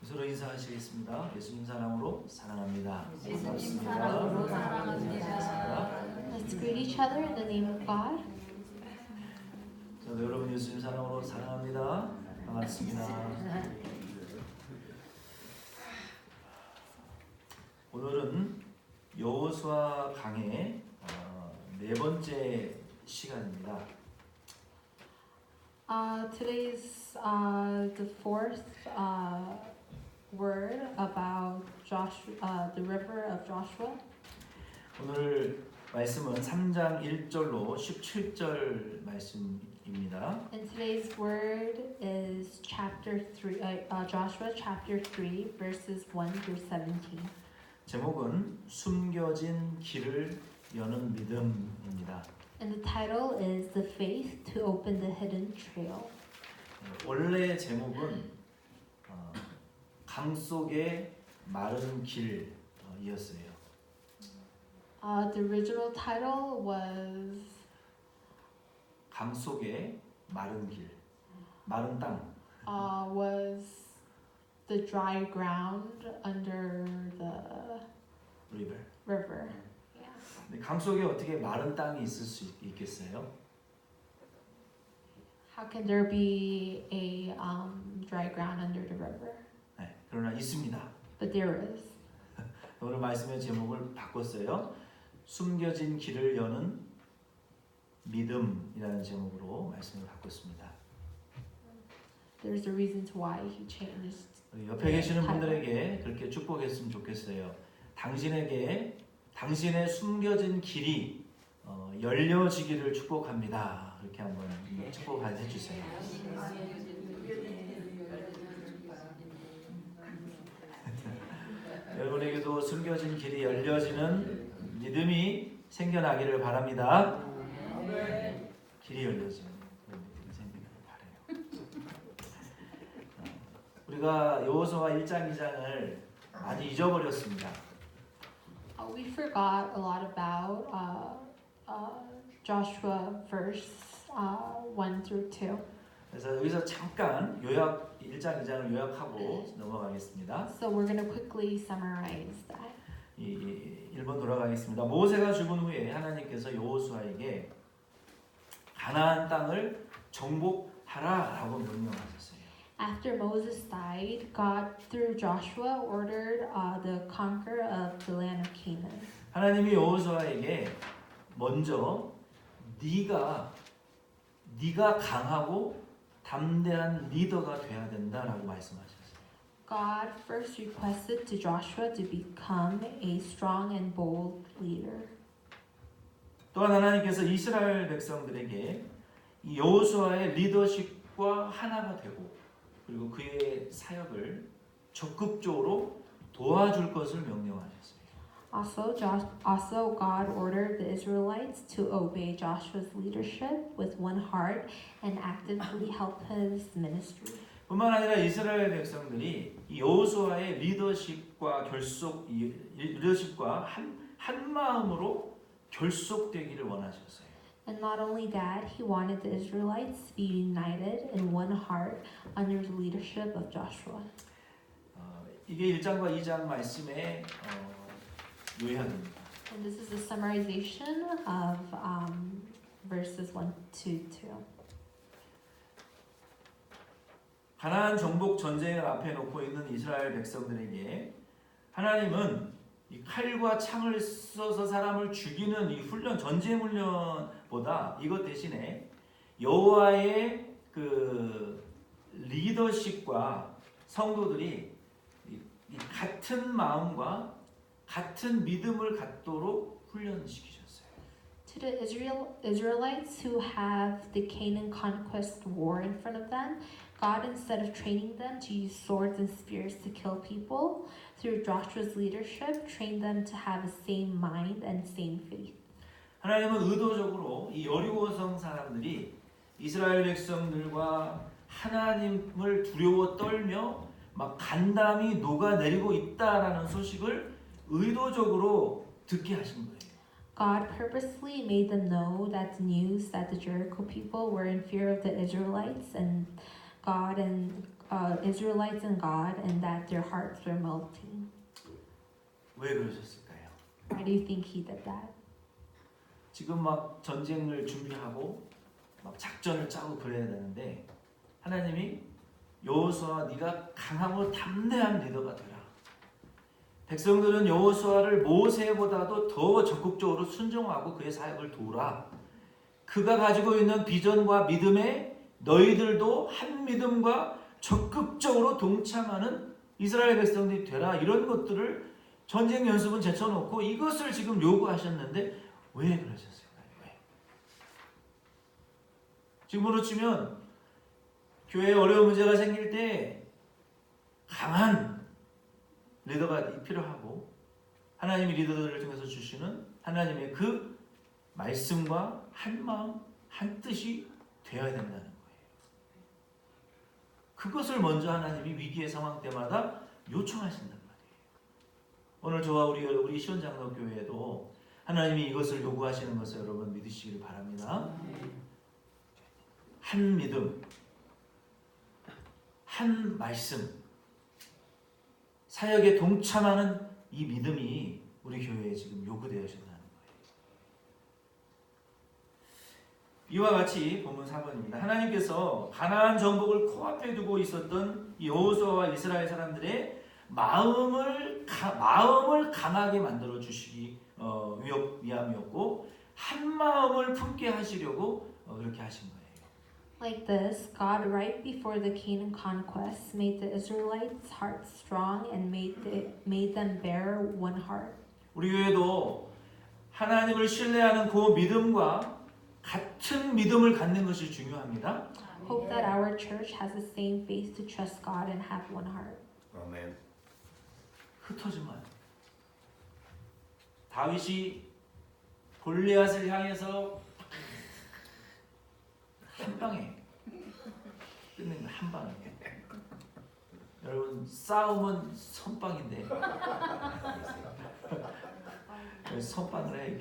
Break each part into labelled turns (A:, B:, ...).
A: 서로 인사하시겠습니다. 예수님 사랑으로 사랑합니다.
B: 예수님 사랑으로 사랑합니다.
C: Let's greet each other in the name of God.
A: 저도 여러분 예수님 사랑으로 사랑합니다. 반갑습니다. 오늘은 여호수아 강의 네 번째 시간입니다.
C: Today's the fourth word about Joshua, the river of Joshua.
A: 오늘 말씀은 3장 1절로 17절 말씀입니다.
C: And today's word is Joshua chapter 3, verses 1 through 17.
A: 제목은 숨겨진 길을 여는 믿음입니다.
C: And the title is The Faith to Open the Hidden Trail.
A: 원래 제목은 강 속의 마른 길이었어요.
C: The original title was
A: 강 속의 마른 길, 마른 땅.
C: was the dry ground under the river. Yeah.
A: 근데 강 속에 어떻게 마른 땅이 있을 수 있겠어요?
C: How can there be a dry ground under the river?
A: 네, 그러나 있습니다.
C: But there is.
A: 오늘 말씀의 제목을 바꿨어요. 숨겨진 길을 여는 믿음이라는 제목으로 말씀을 바꿨습니다.
C: There's a reason to why he changed.
A: 옆에 계시는 분들에게 그렇게 축복했으면 좋겠어요. 당신에게 당신의 숨겨진 길이 열려지기를 축복합니다. 이렇게 한번 축복해 주세요. 여러분에게도 숨겨진 길이 열려지는 믿음이 생겨나기를 바랍니다. 길이 열려지는 그런 믿음이 생기기를 바라요. 우리가 여호수아 1장 2장을 많이 잊어버렸습니다.
C: We forgot a lot about Joshua verse 1 through 2.
A: 그래서 여기서 잠깐 요약 1장 2장을 요약하고 넘어가겠습니다.
C: So we're going to quickly summarize that.
A: 1번 돌아가겠습니다. 모세가 죽은 후에 하나님께서 여호수아에게 가나안 땅을 정복하라라고 명령하셨어요.
C: After Moses died, God through Joshua ordered the conquer of the land of Canaan.
A: 하나님이 여호수아에게 먼저 네가 강하고 담대한 리더가 돼야 된다라고 말씀하셨어요.
C: God first requested to Joshua to become a strong and bold leader.
A: 또한 하나님께서 이스라엘 백성들에게 이 여호수아의 리더십과 하나가 되고 그리고 그의 사역을 적극적으로 도와줄 것을 명령하셨어요.
C: Also, God ordered the Israelites to obey Joshua's leadership with one heart and actively help his ministry.
A: 뿐만 아니라 이스라엘 백성들이 이 여호수아의 리더십과 한 마음으로 결속되기를 원하셨어요.
C: And not only that, he wanted the Israelites to be united in one heart under the leadership of Joshua.
A: 이게 1장과 2장 말씀의 요약입니다.
C: And this is a summarization of verses 1 to 2.
A: 가나안 정복 전쟁을 앞에 놓고 있는 이스라엘 백성들에게 하나님은 이 칼과 창을 써서 사람을 죽이는 이 훈련, 전쟁 훈련보다 이것 대신에 여호와의 그 리더십과 성도들이 이 같은 마음과 같은 믿음을 갖도록 훈련시키셨어요.
C: To the Israelites who have the Canaan conquest war in front of them, God, instead of training them to use swords and spears to kill people, through Joshua's leadership, trained them to have the same mind and same faith.
A: 하나님은 의도적으로 이 여리고성 사람들이 이스라엘 백성들과 하나님을 두려워 떨며 막 간담이 녹아내리고 있다라는 소식을 의도적으로 듣게 하신 거예요.
C: God purposely made them know that the news that the Jericho people were in fear of the Israelites and God and Israelites and God, and that their hearts were melting.
A: 왜 그러셨을까요?
C: Why do you think he did that?
A: 지금 막 전쟁을 준비하고 막 작전을 짜고 그래야 되는데 하나님이 여호수아 네가 강하고 담대한 리더가 되라. 백성들은 여호수아를 모세보다도 더 적극적으로 순종하고 그의 사역을 도우라. 그가 가지고 있는 비전과 믿음에 너희들도 한 믿음과 적극적으로 동참하는 이스라엘 백성들이 되라. 이런 것들을 전쟁 연습은 제쳐놓고 이것을 지금 요구하셨는데 왜 그러셨을까요? 왜? 지금으로 치면 교회에 어려운 문제가 생길 때 강한 리더가 필요하고 하나님이 리더들을 통해서 주시는 하나님의 그 말씀과 한 마음 한 뜻이 되어야 된다는 거예요. 그것을 먼저 하나님이 위기의 상황 때마다 요청하신단 말이에요. 오늘 저와 우리 시온장로교회에도 하나님이 이것을 요구하시는 것을 여러분 믿으시기를 바랍니다. 한 믿음, 한 말씀, 사역에 동참하는 이 믿음이 우리 교회에 지금 요구되어진다는 거예요. 이와 같이 본문 4번입니다. 하나님께서 가나안 정복을 코앞에 두고 있었던 여호수아와 이스라엘 사람들의 마음을 강하게 만들어 주시기 위함이었고 한 마음을 품게 하시려고 그렇게 하신 거예요.
C: Like this, God, right before the Canaan conquest, made the Israelites' hearts strong and made them bear one heart.
A: 우리 교회도 하나님을 신뢰하는 그 믿음과 같은 믿음을 갖는 것이 중요합니다.
C: Hope that our church has the same faith to trust God and have one heart.
D: 아멘.
A: 흩어지면 다윗이 골리앗을 향해서 한 방에 끝낸 거 한 방에. 여러분 싸움은 선빵인데 선빵을 해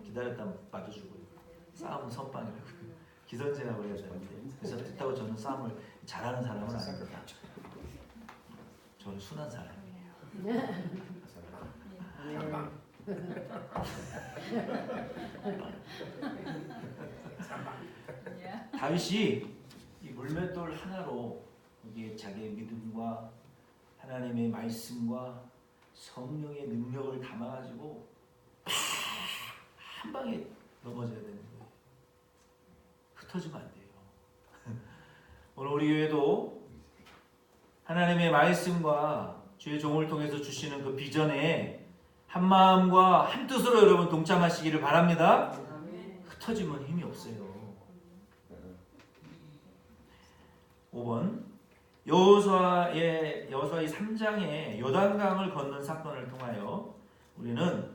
A: 기다렸다 맞아주고 싸움은 선빵이라고 기선제압을 해야 되는데 그래서 그렇다고 저는 싸움을 잘하는 사람은 아닙니다. 저는 순한 사람이에요. 다윗이 이 물맷돌 하나로 이게 자기의 믿음과 하나님의 말씀과 성령의 능력을 담아가지고 한 방에 넘어져야 되는 거예요. 흩어지면 안 돼요. 오늘 우리 교회도 하나님의 말씀과 주의 종을 통해서 주시는 그 비전에 한 마음과 한 뜻으로 여러분 동참하시기를 바랍니다. 흩어지면 힘이 없어요. 5번 여호수아의 3장의 요단강을 건넌 사건을 통하여 우리는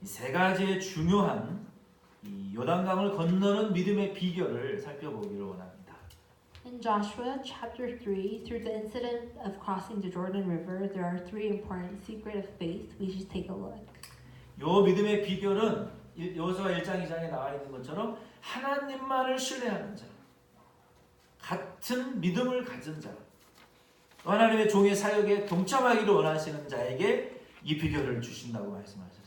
A: 이 세 가지의 중요한 이 요단강을 건너는 믿음의 비결을 살펴보기를 원합니다.
C: In Joshua chapter 3, through the incident of crossing the Jordan River, there are three important secrets of faith. We should take a look.
A: 요 믿음의 비결은 여호수아 1장 2장에 나와 있는 것처럼 하나님만을 신뢰하는 자, 같은 믿음을 가진 자, 하나님의 종의 사역에 동참하기를 원하시는 자에게 이 비결을 주신다고 말씀하셨어요.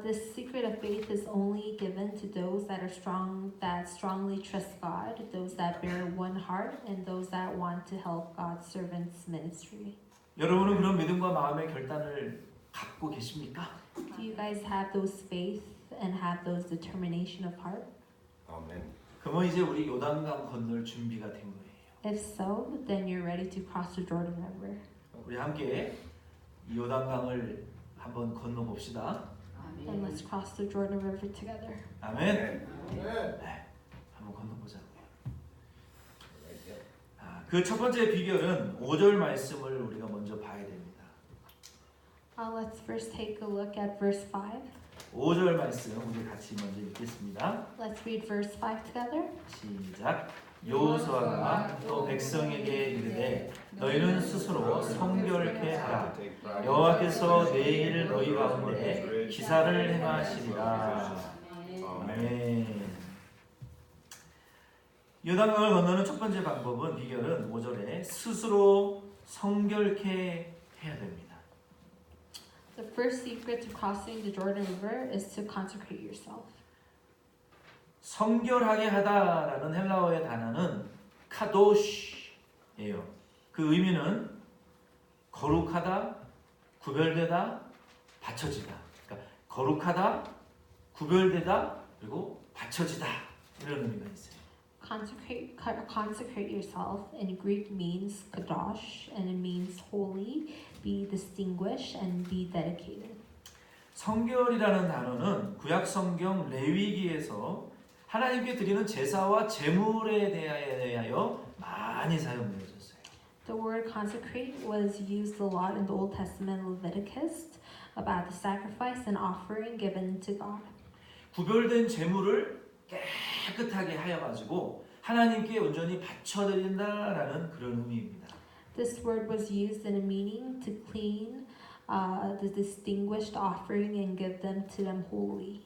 C: This secret of faith is only given to those that are strong, that strongly trust God, those that bear one heart, and those that want to help God's servants' ministry.
A: 여러분은 그런 믿음과 마음의 결단을 갖고 계십니까?
C: Do you guys have those faith and have those determination of heart?
D: 아멘.
A: 그러면 이제 우리 요단강 건널 준비가 된 거예요.
C: If so, then you're ready to cross the Jordan River.
A: 우리 함께 이 요단강을 한번 건너 봅시다.
C: And let's cross the Jordan River together.
A: 아멘. 한번 건너보자고요. 그 첫 번째 비결은 5절 말씀을 우리가 먼저 봐야 됩니다.
C: Let's first take a look at verse 5.
A: 5절 말씀 우리 같이 먼저 읽겠습니다.
C: Let's read verse 5 together.
A: 시작. 여호수아가 또 백성에게 이르되 너희는 스스로 성결케 하라. 여호와께서 내일 너희 가운데 기사를 행하시리라. 아멘. 요단강을 건너는 첫 번째 방법은 비결은 5절에 스스로 성결케 해야 됩니다.
C: The first secret to crossing the Jordan River is to consecrate yourself.
A: 성결하게 하다라는 헬라어의 단어는 카도시예요. 그 의미는 거룩하다, 구별되다, 바쳐지다. 그러니까 거룩하다, 구별되다, 그리고 바쳐지다 이런 의미가 있어요.
C: Consecrate yourself in Greek means kadosh and it means holy, be distinguished and be dedicated.
A: 성결이라는 단어는 구약 성경 레위기에서 하나님께 드리는 제사와 제물에 대하여 많이 사용되어졌어요.
C: The word consecrate was used a lot in the Old Testament Leviticus about the sacrifice and offering given to God.
A: 구별된 제물을 깨끗하게 하여 가지고 하나님께 온전히 바쳐드린다라는 그런 의미입니다.
C: This word was used in a meaning to clean the distinguished offering and give them to them holy.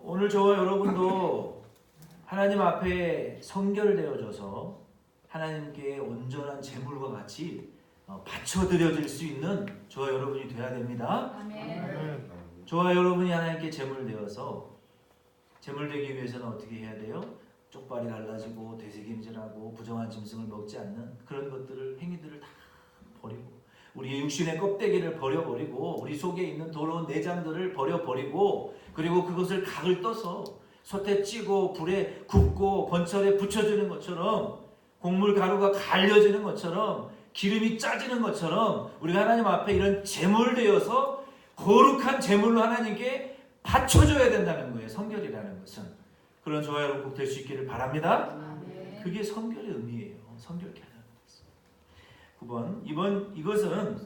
A: 오늘 저와 여러분도 하나님 앞에 성결되어져서 하나님께 온전한 제물과 같이 바쳐드려질 수 있는 저와 여러분이 되어야 됩니다.
B: 아멘.
A: 저와 여러분이 하나님께 제물되어서 제물되기 위해서는 어떻게 해야 돼요? 쪽발이 갈라지고 되새김질하고 부정한 짐승을 먹지 않는 그런 것들을 행위들을 다 버리고 우리의 육신의 껍데기를 버려버리고 우리 속에 있는 더러운 내장들을 버려버리고 그리고 그것을 각을 떠서 솥에 찌고 불에 굽고 건철에 붙여주는 것처럼 곡물 가루가 갈려지는 것처럼 기름이 짜지는 것처럼 우리가 하나님 앞에 이런 제물되어서 거룩한 제물로 하나님께 바쳐줘야 된다는 거예요. 성결이라는 것은. 그런 저와 여러분 꼭 될 수 있기를 바랍니다.
B: 아멘.
A: 그게 성결의 의미예요. 성결케 하는 것. 9번 이것은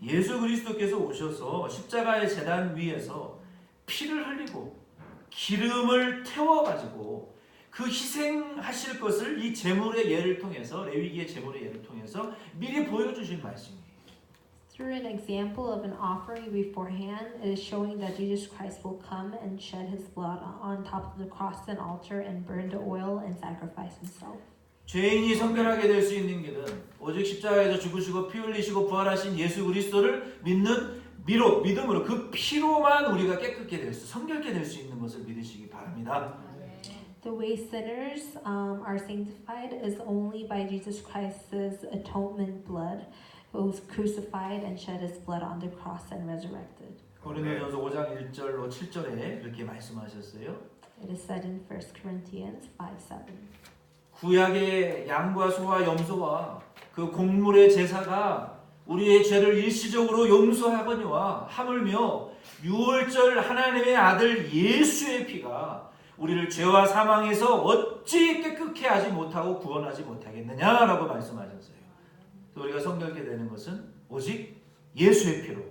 A: 예수 그리스도께서 오셔서 십자가의 제단 위에서 피를 흘리고 기름을 태워가지고 그 희생하실 것을 이 제물의 예를 통해서 레위기의 제물의 예를 통해서 미리 보여주신 말씀이에요.
C: Through an example of an offering beforehand, it is showing that Jesus Christ will come and shed his blood on top of the cross and altar and burn the oil and sacrifice himself.
A: 죄인이 성결하게 될 수 있는 길은 오직 십자가에서 죽으시고 피 흘리시고 부활하신 예수 그리스도를 믿는 믿음으로 그 피로만 우리가 깨끗게 될 수, 성결케 될 수 있는 것을 믿으시기 바랍니다.
C: The way sinners are sanctified is only by Jesus Christ's atonement blood, who was crucified and shed his blood on the cross and resurrected.
A: 고린도전서 5장 1절로 7절에 그렇게 말씀하셨어요.
C: It is said in 1 Corinthians 5:7.
A: 구약의 양과 소와 염소와 그 곡물의 제사가 우리의 죄를 일시적으로 용서하거니와 하물며 유월절 하나님의 아들 예수의 피가 우리를 죄와 사망에서 어찌 깨끗게 하지 못하고 구원하지 못하겠느냐라고 말씀하셨어요. 우리가 성결케 되는 것은 오직 예수의 피로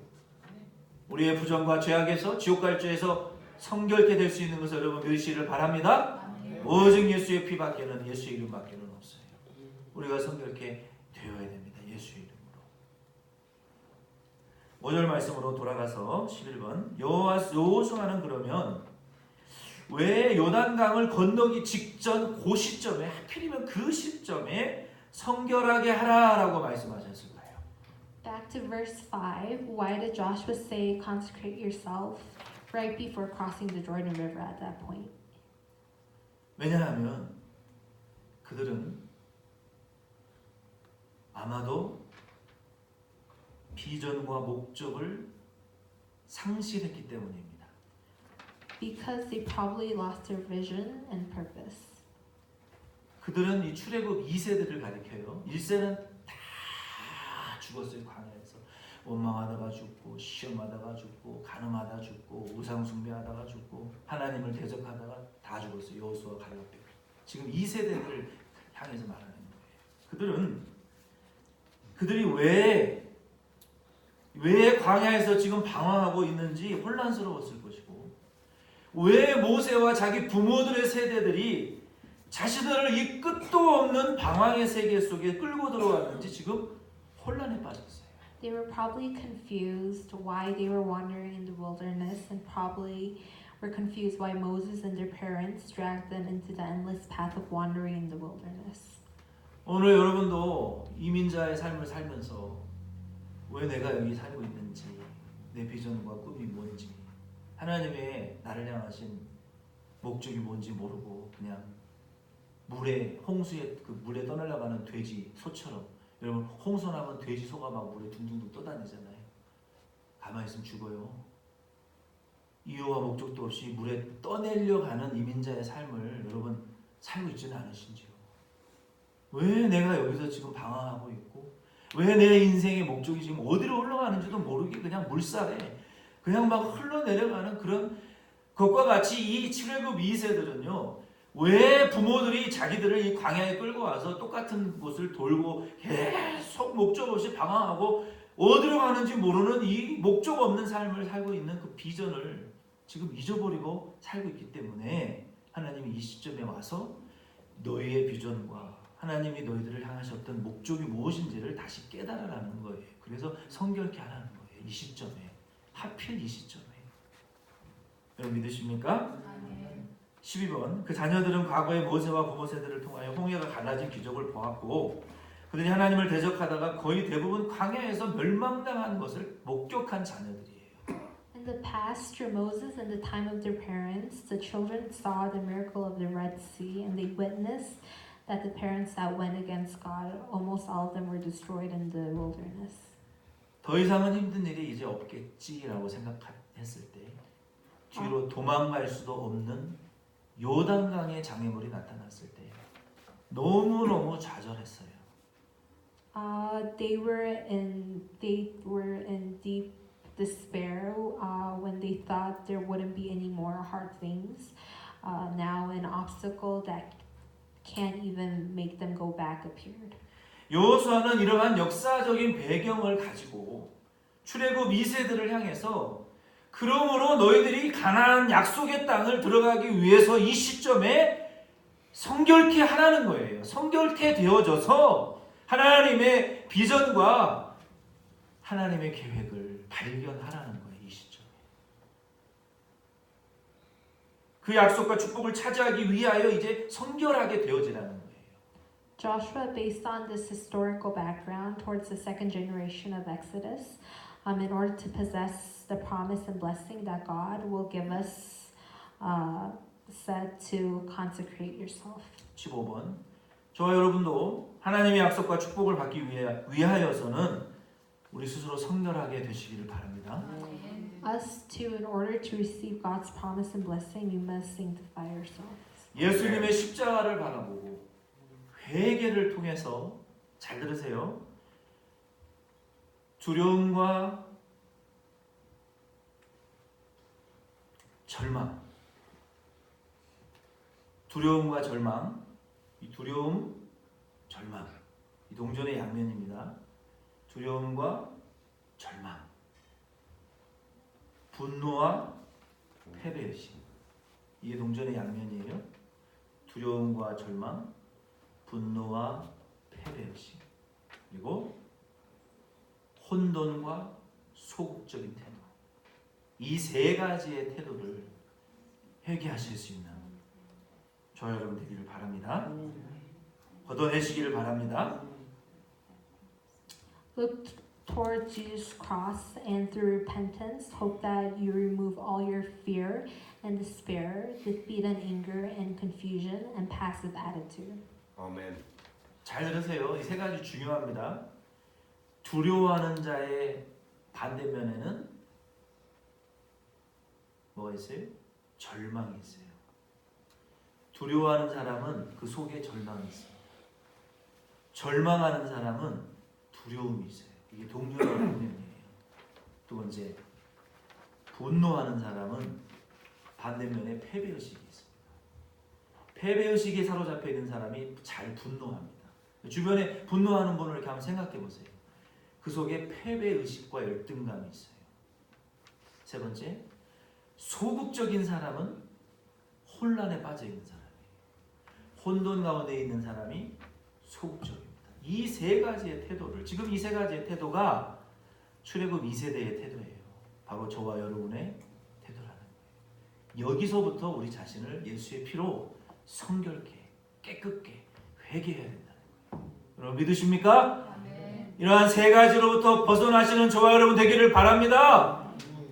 A: 우리의 부정과 죄악에서 지옥 갈 죄에서 성결케 될 수 있는 것을 여러분 믿으시기를 바랍니다. 오직 예수의 피밖에는 예수의 이름밖에는 없어요. 우리가 성결케 되어야 됩니다. 예수의 이름으로. 5절 말씀으로 돌아가서 11번 여호수아는 그러면 왜 요단강을 건너기 직전 그 시점에 하필이면 그 시점에 성결하게 하라라고 말씀하셨을까요?
C: Back to verse 5, why did Joshua say consecrate yourself right before crossing the Jordan River at that point?
A: 왜냐하면 그들은 아마도 비전과 목적을 상실했기 때문입니다.
C: Because they probably lost their vision and purpose.
A: 그들은 이 출애굽 2세들을 가리켜요. 1세는 다 죽었어요. 광야에서 원망하다가 죽고 시험하다가 죽고 간음하다가 죽고 우상 숭배하다가 죽고 하나님을 대적하다가 다 죽었어요. 여호수아 갈렙. 지금 2세대를 향해서 말하는 거예요. 그들이 왜 광야에서 지금 방황하고 있는지 혼란스러웠을 것이고 왜 모세와 자기 부모들의 세대들이 자신들을 이 끝도 없는 방황의 세계 속에 끌고 들어왔는지 지금 혼란에 빠졌어요.
C: They were probably confused why they were wandering in the wilderness and probably were confused why Moses and their parents dragged them into the endless path of wandering in the wilderness.
A: 오늘 여러분도 이민자의 삶을 살면서 왜 내가 여기 살고 있는지, 내 비전과 꿈이 뭔지, 하나님의 나를 향하신 목적이 뭔지 모르고 그냥 홍수에 그 물에 떠내려가는 돼지 소처럼, 여러분 홍수 나면 돼지 소가 막 물에 둥둥둥 떠다니잖아요. 가만히 있으면 죽어요. 이유와 목적도 없이 물에 떠내려가는 이민자의 삶을 여러분 살고 있지는 않으신지요? 왜 내가 여기서 지금 방황하고 있고, 왜 내 인생의 목적이 지금 어디로 흘러가는지도 모르게 그냥 물살에 그냥 막 흘러내려가는 그런 것과 같이 이 7급 2세들은요, 왜 부모들이 자기들을 이 광야에 끌고 와서 똑같은 곳을 돌고 계속 목적 없이 방황하고 어디로 가는지 모르는 이 목적 없는 삶을 살고 있는 그 비전을 지금 잊어버리고 살고 있기 때문에 하나님이 이 시점에 와서 너희의 비전과 하나님이 너희들을 향하셨던 목적이 무엇인지를 다시 깨달으라는 거예요. 그래서 성결케 하라는 거예요. 이 시점에. 하필 이 시점에. 여러분 믿으십니까? 12번. 그 자녀들은 과거의 모세와 부모 세대를 통하여 홍해가 갈라진 기적을 보았고 그들이 하나님을 대적하다가 거의 대부분 광야에서 멸망당한 것을 목격한 자녀들이에요.
C: In the past, through Moses and the time of their parents, the children saw the miracle of the Red Sea and they witnessed that the parents that went against God, almost all of them were destroyed in the wilderness.
A: 더 이상은 힘든 일이 이제 없겠지라고 생각했을 때 뒤로 도망갈 수도 없는 요단강의 장애물이 나타났을 때 너무너무 좌절했어요.
C: They were in deep despair when they thought there wouldn't be any more hard things. Now an obstacle that can't even make them go back appeared.
A: 여호수아는 이러한 역사적인 배경을 가지고 출애굽 2세들을 향해서 그러므로 너희들이 가나안 약속의 땅을 들어가기 위해서 이 시점에 성결케 하라는 거예요. 성결케 되어져서 하나님의 비전과 하나님의 계획을 발견하라는 거예요. 이 시점에. 그 약속과 축복을 차지하기 위하여 이제 성결하게 되어지라는 거예요.
C: Joshua, based on this historical background towards the second generation of Exodus, in order to possess the promise and blessing that God will give us, said to consecrate yourself.
A: 15번. 저와 여러분도 하나님의 약속과 축복을 받기 위하여서는 우리 스스로 성결하게 되시기를 바랍니다.
C: Us too, in order to receive God's promise and blessing, we must sanctify ourselves.
A: 예수님의 십자가를 바라보고 회개를 통해서 잘 들으세요. 두려움과 절망, 두려움과 절망, 이 두려움, 절망, 이 동전의 양면입니다. 두려움과 절망, 분노와 패배의식, 이게 동전의 양면이에요. 두려움과 절망, 분노와 패배의식, 그리고 혼돈과 소극적인 태도, 이 세 가지의 태도를 회개하실 수 있는 저와 여러분 되기를 바랍니다. 걷어내시기를 바랍니다.
C: Look toward Jesus' cross and through repentance, hope that you remove all your fear and despair, defeat and anger and confusion and passive attitude.
B: 아멘.
A: 잘 들으세요. 이 세 가지 중요합니다. 두려워하는 자의 반대면에는 뭐가 있어요? 절망이 있어요. 두려워하는 사람은 그 속에 절망이 있어요. 절망하는 사람은 두려움이 있어요. 이게 동료의 동면이에요. 두 번째, 분노하는 사람은 반대면에 패배의식이 있습니다. 패배의식에 사로잡혀 있는 사람이 잘 분노합니다. 주변에 분노하는 분을 이렇게 한번 생각해 보세요. 그 속에 패배의식과 열등감이 있어요. 세 번째, 소극적인 사람은 혼란에 빠져 있는 사람이에요. 혼돈 가운데 있는 사람이 소극적입니다. 이 세 가지의 태도를, 지금 이 세 가지의 태도가 출애굽 2세대의 태도예요. 바로 저와 여러분의 태도라는 거예요. 여기서부터 우리 자신을 예수의 피로 성결케, 깨끗게 회개해야 된다는 거예요. 여러분 믿으십니까?
B: 아멘.
A: 이러한 세 가지로부터 벗어나시는 저와 여러분 되기를 바랍니다.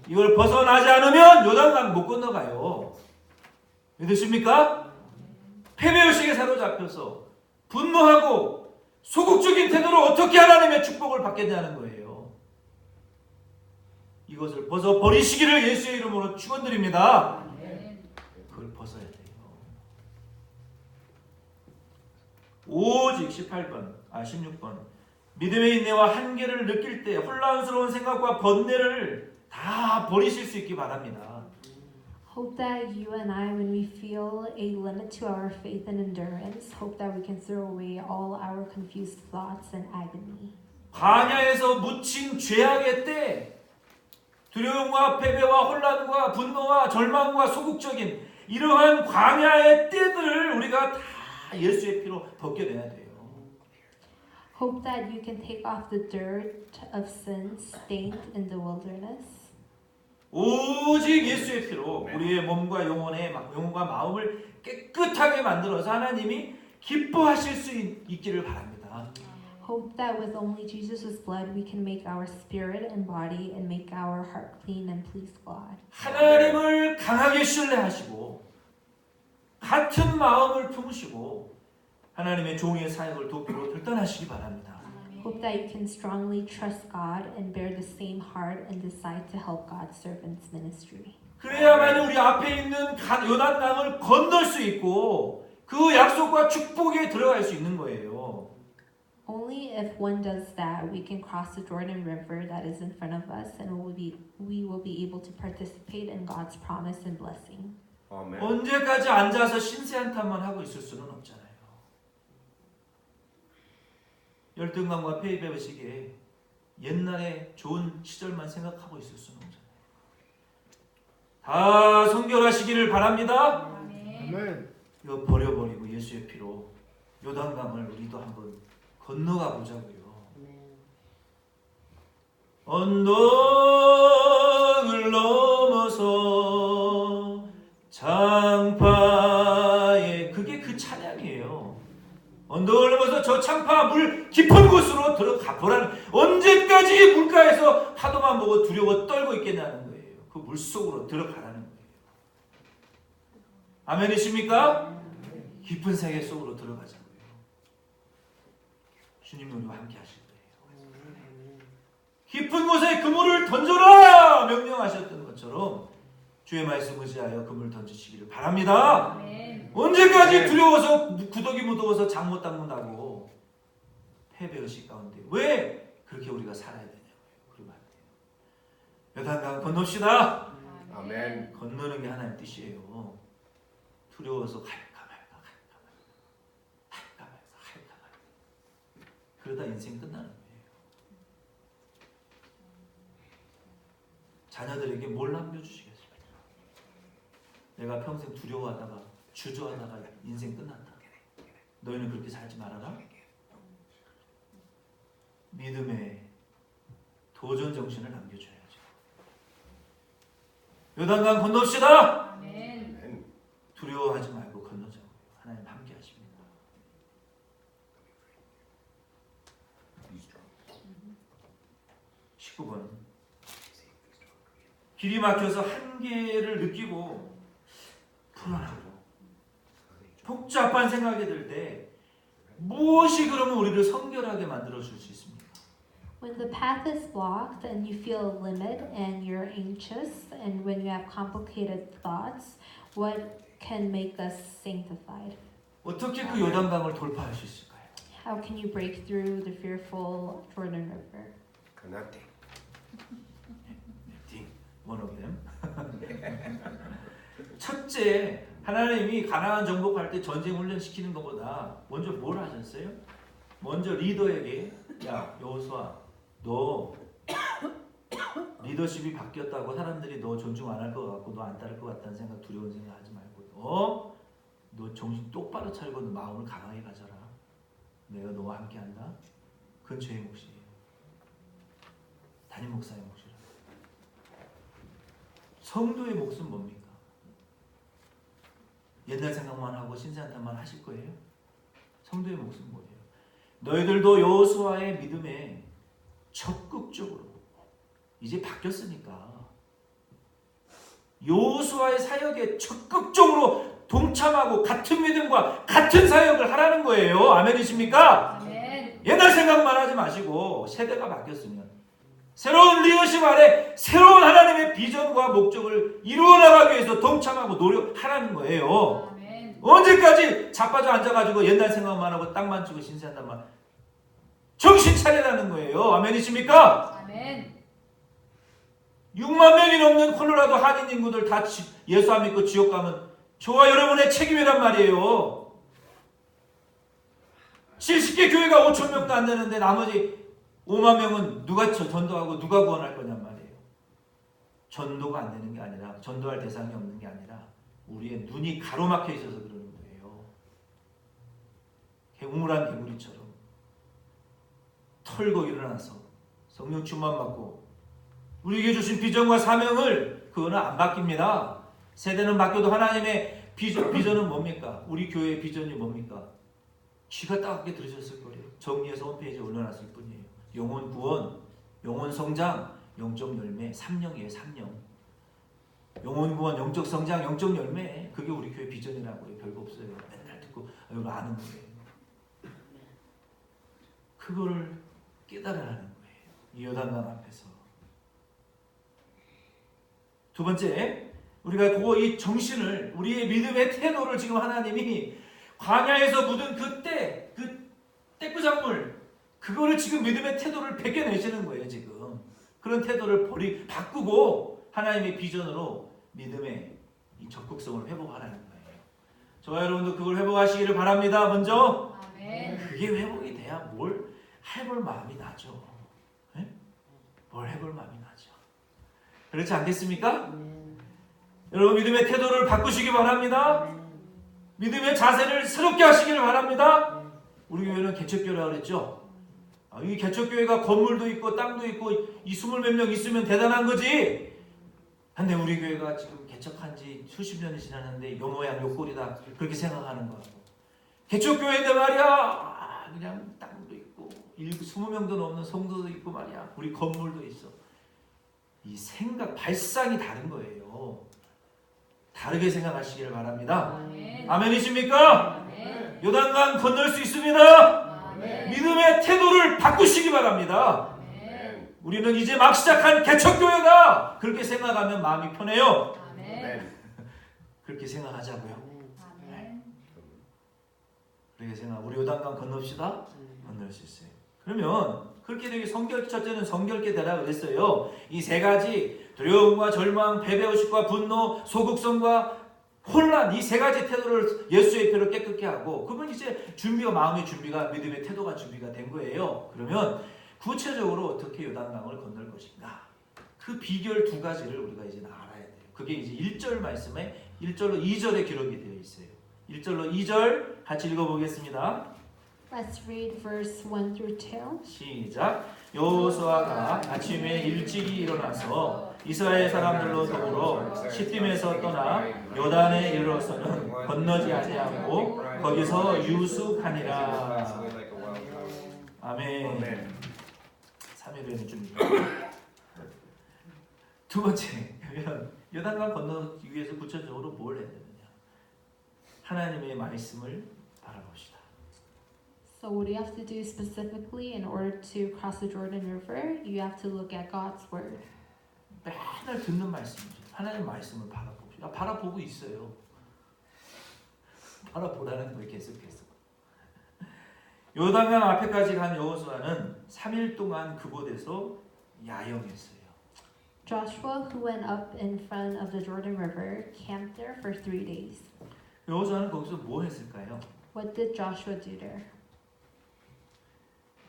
A: 이걸 벗어나지 않으면 요단강 못 건너가요. 믿으십니까? 패배의식에 사로잡혀서 분노하고 소극적인 태도로 어떻게 하나님의 축복을 받겠냐는 거예요. 이것을 벗어버리시기를 예수의 이름으로 축원드립니다.
B: 아멘.
A: 그걸 벗어야 돼요. 오직 16번 믿음의 인내와 한계를 느낄 때 혼란스러운 생각과 번뇌를 다 버리실 수 있기 바랍니다.
C: Hope that you and I, when we feel a limit to our faith and endurance, hope that we can throw away all our confused thoughts and agony.
A: 광야에서 묻힌 죄악의 때 두려움과 패배와 혼란과 분노와 절망과 소극적인 이러한 광야의 때들을 우리가 다 예수의 피로 벗겨내야 돼요.
C: Hope that you can take off the dirt of sin stained in the wilderness.
A: 오직 예수의 피로 우리의 몸과 영혼과 마음을 깨끗하게 만들어서 하나님이 기뻐하실 수 있기를 바랍니다.
C: Hope that with only Jesus' blood we can make our spirit and body and make our heart clean and please God.
A: 하나님을 강하게 신뢰하시고 같은 마음을 품으시고 하나님의 종의 사역을 돕기로 결단하시기 바랍니다.
C: Hope that you can strongly trust God and bear the same heart and decide to help God's servants' ministry.
A: 그래야만 우리 앞에 있는 요단강을 건널 수 있고 그 약속과 축복에 들어갈 수 있는 거예요.
C: Only if one does that, we can cross the Jordan River that is in front of us, and we will be able to participate in God's promise and blessing.
D: 아멘.
A: 언제까지 앉아서 신세한탄만 하고 있을 수는 없잖아요. 열등감과 패배의식에 옛날에 좋은 시절만 생각하고 있을 수는 없잖아요. 다 성결하시기를 바랍니다.
B: 아멘.
D: 아멘.
A: 이거 버려버리고 예수의 피로 요단강을 우리도 한번 건너가 보자고요. 언덕을 넘어서 창파에 그게 그 찬양이에요. 언덕을 넘어서 저 창파 물 깊은 곳으로 들어가 보라는. 언제까지 물가에서 파도만 보고 두려워 떨고 있겠냐는 거예요. 그 물속으로 들어가라는 거예요. 아멘이십니까? 깊은 세계 속으로 들어가자고요. 주님이 우리와 함께 하실 거예요. 깊은 곳에 그물을 던져라 명령하셨던 것처럼 주의 말씀 의지하여 그물을 던지시기를 바랍니다.
B: 아멘.
A: 언제까지 두려워서 구더기 무더워서 장 못 닦는다고 패배의식 가운데 왜 그렇게 우리가 살아야 되냐고요. 그러면 안 돼요. 요단강 건넙시다.
D: 아멘.
A: 건너는 게 하나님 뜻이에요. 두려워서 할까 말까 그러다 인생 끝나는 거예요. 자녀들에게 뭘 남겨주시겠습니까? 내가 평생 두려워하다가 주저하다가 인생 끝난다. 너희는 그렇게 살지 말아라. 믿음의 도전 정신을 남겨줘야죠. 요단강 건넙시다.
B: 아멘.
A: 두려워하지 말고 건너자고요. 하나님 함께 하십니다. 19번 길이 막혀서 한계를 느끼고 불안하고 복잡한 생각이 들 때 무엇이 그러면 우리를 성결하게 만들어 줄 수 있습니까?
C: When the path is blocked and you feel a limit and you're anxious and when you have complicated thoughts, what can make us sanctified?
A: 어떻게 그 요단강을 돌파할 수 있을까요?
C: How can you break through the fearful Jordan River?
D: 그나테.
A: One of them. 첫째, 하나님이 가나안 정복할 때 전쟁 훈련 시키는 것보다 먼저 뭘 하셨어요? 먼저 리더에게 야 여호수아 너 리더십이 바뀌었다고 사람들이 너 존중 안 할 것 같고 너 안 따를 것 같다는 생각 두려운 생각 하지 말고 너 정신 똑바로 차리고 너 마음을 강하게 가져라. 내가 너와 함께 한다. 그건 죄의 몫이에요. 담임 목사의 몫이라. 성도의 몫은 뭡니까? 옛날 생각만 하고 신세한탄만 하실 거예요? 성도의 몫은 뭐예요? 너희들도 여호수아의 믿음에 적극적으로 이제 바뀌었으니까 여호수아의 사역에 적극적으로 동참하고 같은 믿음과 같은 사역을 하라는 거예요. 아멘이십니까?
B: 아멘.
A: 옛날 생각만 하지 마시고 세대가 바뀌었으면 새로운 리더십 아래 새로운 하나님의 비전과 목적을 이루어 나가기 위해서 동참하고 노력하라는 거예요.
B: 아멘.
A: 언제까지 자빠져 앉아가지고 옛날 생각만 하고 땅만 치고 신세한단 말. 정신 차리라는 거예요. 아멘이십니까?
B: 아멘.
A: 6만 명이 넘는 콜로라도 한인 인구들 다 예수 안 믿고 지옥 가면 저와 여러분의 책임이란 말이에요. 70개 교회가 5천 명도 안 되는데 나머지 5만 명은 누가 전도하고 누가 구원할 거냔 말이에요. 전도가 안 되는 게 아니라 전도할 대상이 없는 게 아니라 우리의 눈이 가로막혀 있어서 그러는 거예요. 우물한 개구리처럼 털고 일어나서 성령 충만 받고 우리에게 주신 비전과 사명을 그거는 안 바뀝니다. 세대는 바뀌어도 하나님의 비전은 뭡니까? 우리 교회의 비전이 뭡니까? 귀가 따갑게 들으셨을 거예요. 정리해서 홈페이지에 올려놨을 뿐이에요. 영혼 구원, 영혼 성장, 영적 열매, 3영이에요. 3영. 영혼 구원, 영적 성장, 영적 열매. 그게 우리 교회 비전이라고요. 별거 없어요. 맨날 듣고 이거 아는 거예요. 그거를 깨달으라는 거예요. 이 요단강 앞에서. 두 번째, 우리가 이 정신을, 우리의 믿음의 태도를 지금 하나님이 광야에서 묻은 그 떼꾸작물, 그거를 지금 믿음의 태도를 베껴내시는 거예요, 지금. 그런 태도를 바꾸고 하나님의 비전으로 믿음의 이 적극성을 회복하라는 거예요. 저와 여러분도 그걸 회복하시기를 바랍니다. 먼저.
B: 아멘.
A: 그게 회복이 돼야 뭘 해볼 마음이 나죠. 네? 뭘 해볼 마음이 나죠. 그렇지 않겠습니까? 여러분 믿음의 태도를 바꾸시기 바랍니다. 믿음의 자세를 새롭게 하시기를 바랍니다. 우리 교회는 개척교회라고 그랬죠. 이 개척교회가 건물도 있고 땅도 있고 이 20몇 명 있으면 대단한 거지. 근데 우리 교회가 지금 개척한 지 수십 년이 지났는데 요 모양 요 꼴이다 그렇게 생각하는 거고. 개척교회인데 말이야 그냥 땅도 있고 20명도 넘는 성도도 있고 말이야 우리 건물도 있어. 이 생각 발상이 다른 거예요. 다르게 생각하시기를 바랍니다.
B: 아멘.
A: 아멘이십니까?
B: 아멘.
A: 요단강 건널 수 있습니다.
B: 아멘.
A: 믿음의 태도를 바꾸시기 바랍니다.
B: 아멘.
A: 우리는 이제 막 시작한 개척교회다. 그렇게 생각하면 마음이 편해요.
B: 아멘.
A: 그렇게 생각하자고요.
B: 아멘.
A: 그렇게 생각. 우리 요단강 건넙시다. 건널 수 있어요. 그러면 그렇게 되게 첫째는 성결케 되라 그랬어요. 이 세 가지 두려움과 절망, 패배의식과 분노, 소극성과 혼란 이 세 가지 태도를 예수의 피로 깨끗게 하고 그러면 이제 마음의 준비가 믿음의 태도가 준비가 된 거예요. 그러면 구체적으로 어떻게 요단강을 건널 것인가? 그 비결 두 가지를 우리가 이제 알아야 돼요. 그게 이제 1절 말씀에 1절로 2절에 기록이 되어 있어요. 1절로 2절 같이 읽어보겠습니다.
C: Let's read verse 1 through 2.
A: 시작. 여호수아가 아침에 일찍이 일어나서 이스라엘 사람들로 더불어 시딤에서 떠나 요단에 이르러서는 건너지 아니하고 거기서 유숙하니라. 아멘. 3일에는 좀. 두 번째, 요단강 건너기 위해서 구체적으로 뭘 해야 되느냐? 하나님의 말씀을 바라봅시다.
C: So what do you have to do specifically in order to cross the Jordan River? You have to look at God's word.
A: 맨날 듣는 말씀이죠. 하나님 말씀을 바라봅시다. 바라보고 있어요. 바라보라는 거예요. 계속해서. 요단강 앞에까지 간 여호수아는 3일 동안 그곳에서 야영했어요.
C: Joshua, who went up in front of the Jordan River, camped there for 3 days.
A: 여호수아는 거기서 뭐 했을까요?
C: What did Joshua do there?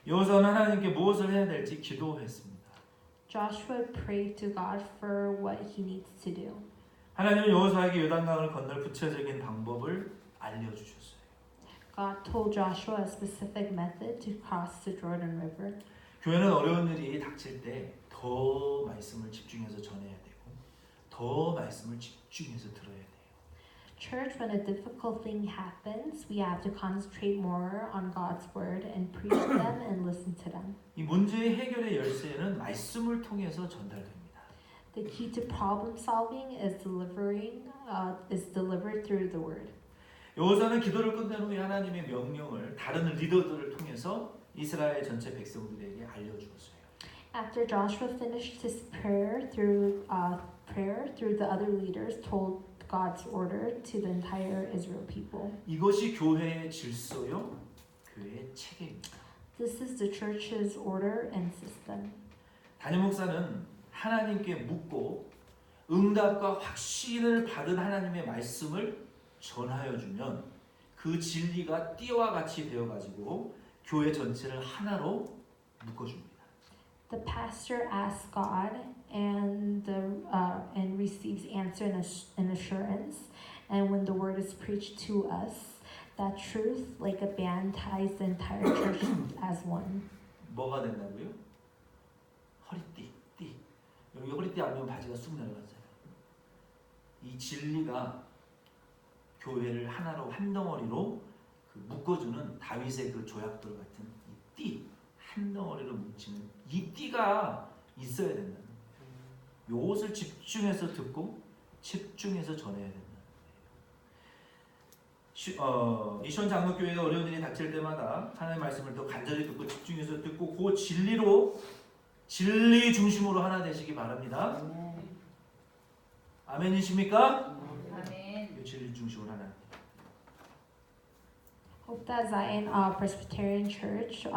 A: 여호수아는 하나님께 무엇을 해야 될지 기도했습니다.
C: Joshua prayed to God for what he needs to do.
A: 하나님은 여호수아에게 요단강을 건널 구체적인 방법을 알려주셨어요.
C: God told Joshua a specific method to cross the Jordan River.
A: 교회는 어려운 일이 닥칠 때 더 말씀을 집중해서 전해야 되고 더 말씀을 집중해서 들어야 돼요.
C: Church, when a difficult thing happens, we have to concentrate more on God's word and preach them and listen to them.
A: 이 문제의 해결의 열쇠는 말씀을 통해서 전달됩니다.
C: The key to problem solving is delivered through the word.
A: 여호수아는 기도를 끝낸 후에 하나님의 명령을 다른 리더들을 통해서 이스라엘 전체 백성들에게 알려주었어요.
C: After Joshua finished his prayer through the other leaders told God's order to the entire Israel people.
A: 이것이 교회의 질서요, 교회의 체계입니다.
C: This is the church's order and system.
A: 담임 목사는 하나님께 묻고 응답과 확신을 받은 하나님의 말씀을 전하여 주면 그 진리가 띠와 같이 되어 가지고 교회 전체를 하나로 묶어 줍니다.
C: The pastor asks God and receives answer and assurance. And when the word is preached to us, that truth, like a band, ties the entire church as one.
A: 뭐가 된다고요? 허리띠, 띠. 여기 허리띠 안 매면 바지가 쑥 내려가잖아요. 이 진리가 교회를 하나로 한 덩어리로 그 묶어주는 다윗의 그 조약돌 같은 이 띠, 한 덩어리로 뭉치는 이 띠가 있어야 된다는 거예요. 이것을 집중해서 듣고 집중해서 전해야 된다는 거예요. 이시원 장로교회가 어려운 일이 닥칠 때마다 하나님의 말씀을 더 간절히 듣고 집중해서 듣고 그 진리로 진리 중심으로 하나 되시기 바랍니다. 아멘이십니까?
B: 아멘.
A: 그 진리 중심으로 하나.
C: Hope that Zion Presbyterian Church,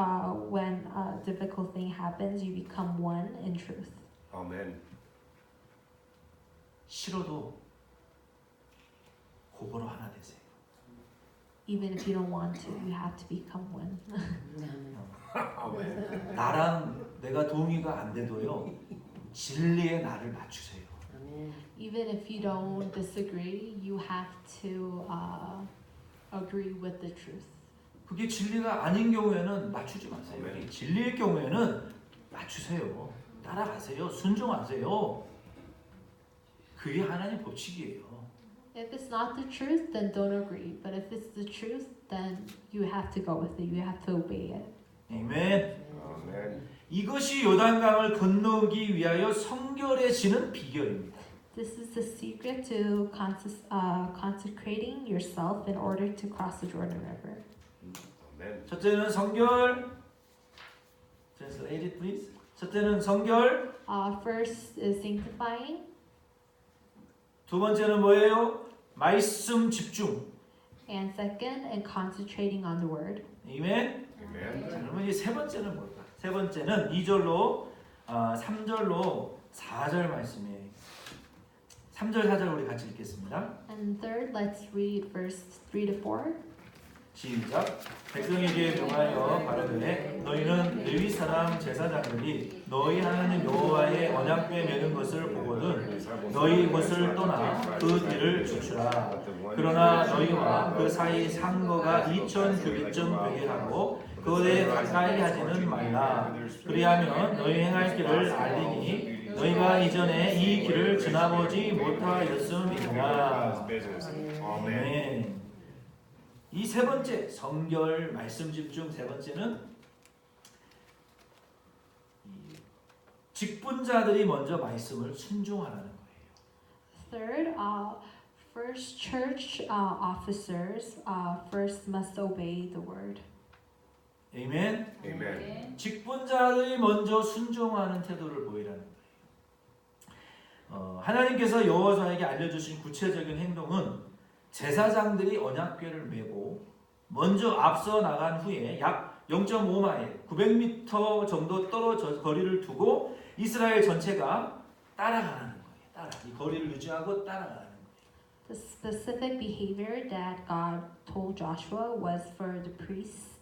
C: when a difficult thing happens, you become one in truth.
B: 아멘.
A: 싫어도 그거로 하나 되세요.
C: Even if you don't want to, you have to become one.
B: 아멘.
A: 나랑 내가 동의가 안 돼도요. 진리에 나를 맞추세요.
C: Even if you don't disagree, you have to agree with the truth.
A: 그게 진리가 아닌 경우에는 맞추지 마세요.
B: 아멘.
A: 진리의 경우에는 맞추세요. 따라가세요. 순종하세요. 그게 하나님 법칙이에요.
C: If it's not the truth, then don't agree. But if it's the truth, then you have to go with it. You have to obey it.
A: 아멘.
B: 아멘.
A: 이것이 요단강을 건너기 위하여 성결해지는 비결입니다.
C: This is the secret to consecrating yourself in order to cross the Jordan River.
B: 아멘.
A: 첫째는 성결. Translate it, please. 첫째는 성결.
C: First is sanctifying,
A: 두 번째는 뭐예요? 말씀 집중.
C: and second, and concentrating on the word.
A: 아멘.
B: 아멘.
A: 자, 그러면 이 세 번째는 뭘까? 세 번째는 2절로 3절로 4절 말씀이에요. 3절 4절 우리 같이 읽겠습니다.
C: And third, let's read verse 3 to 4.
A: 시작. 백성에게 명하여 가라되 너희는 레위 사람 제사장들이 너희 하나님 여호와의 언약궤 매는 것을 보거든 너희 곳을 떠나 그 뒤를 주추라. 그러나 너희와 그 사이 상거가 2,000 규빗쯤 되게 하고 그에 가까이 하지는 말라. 그리하면 너희 행할 길을 알리니 너희가 이전에 이 길을 지나보지 못하였음이니라. 아멘. 이 세 번째 성결 말씀 집중 세 번째는 이 직분자들이 먼저 말씀을 순종하라는 거예요.
C: Third, first church officers first must obey the word.
A: 아멘.
B: 아멘.
A: 직분자들이 먼저 순종하는 태도를 보이라는 거예요. 하나님께서 여호수아에게 알려주신 구체적인 행동은 제사장들이 언약궤를 메고 먼저 앞서 나간 후에 약 0.5마일 900m 정도 떨어져 거리를 두고 이스라엘 전체가 따라가는 거예요. 이 거리를 유지하고 따라가는 거예요.
C: The specific behavior that God told Joshua was for the priests